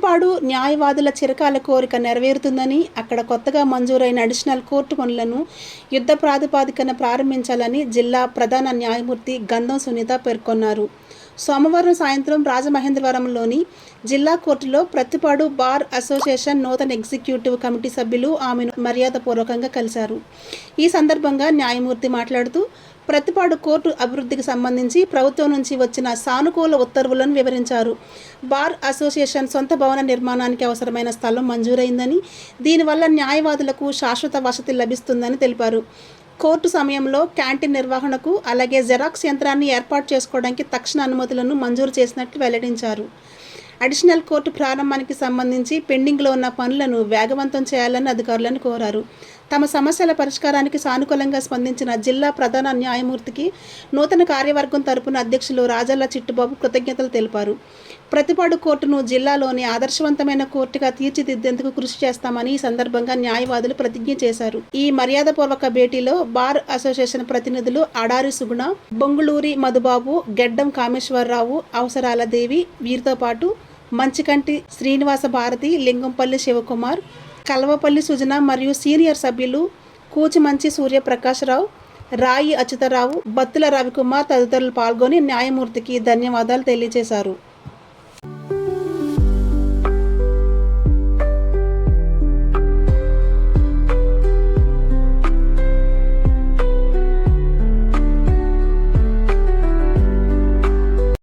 ప్రతిపాడు న్యాయవాదుల చిరకాల కోరిక నెరవేరుతుందని, అక్కడ కొత్తగా మంజూరైన అడిషనల్ కోర్టు పనులను యుద్ధ ప్రాతిపదికన ప్రారంభించాలని జిల్లా ప్రధాన న్యాయమూర్తి గంధం సునీత పేర్కొన్నారు. సోమవారం సాయంత్రం రాజమహేంద్రవరంలోని జిల్లా కోర్టులో ప్రతిపాడు బార్ అసోసియేషన్ నూతన ఎగ్జిక్యూటివ్ కమిటీ సభ్యులు ఆమెను మర్యాదపూర్వకంగా కలిశారు. ఈ సందర్భంగా న్యాయమూర్తి మాట్లాడుతూ, ప్రతిపాడు కోర్టు అభివృద్ధికి సంబంధించి ప్రభుత్వం నుంచి వచ్చిన సానుకూల ఉత్తర్వులను వివరించారు. బార్ అసోసియేషన్ సొంత భవన నిర్మాణానికి అవసరమైన స్థలం మంజూరైందని, దీనివల్ల న్యాయవాదులకు శాశ్వత వసతి లభిస్తుందని తెలిపారు. కోర్టు సమయంలో క్యాంటీన్ నిర్వహణకు, అలాగే జెరాక్స్ యంత్రాన్ని ఏర్పాటు చేసుకోవడానికి తక్షణ అనుమతులను మంజూరు చేసినట్లు వెల్లడించారు. అడిషనల్ కోర్టు ప్రారంభానికి సంబంధించి పెండింగ్లో ఉన్న పనులను వేగవంతం చేయాలని అధికారులను కోరారు. తమ సమస్యల పరిష్కారానికి సానుకూలంగా స్పందించిన జిల్లా ప్రధాన న్యాయమూర్తికి నూతన కార్యవర్గం తరపున అధ్యక్షులు రాజాల చిట్టుబాబు కృతజ్ఞతలు తెలిపారు. ప్రతిపాడు కోర్టును జిల్లాలోని ఆదర్శవంతమైన కోర్టుగా తీర్చిదిద్దేందుకు కృషి చేస్తామని ఈ సందర్భంగా న్యాయవాదులు ప్రతిజ్ఞ చేశారు. ఈ మర్యాదపూర్వక భేటీలో బార్ అసోసియేషన్ ప్రతినిధులు అడారి సుగుణ, బొంగుళూరి మధుబాబు, గెడ్డం కామేశ్వరరావు, అవసరాల దేవి, వీరితో పాటు మంచికంటి శ్రీనివాస భారతి, లింగంపల్లి శివకుమార్, కల్వపల్లి సుజన మరియు సీనియర్ సభ్యులు కూచిమంచి సూర్యప్రకాశరావు, రాయి అచ్యుతరావు, బత్తుల రవికుమార్ తదితరులు పాల్గొని న్యాయమూర్తికి ధన్యవాదాలు తెలియజేశారు.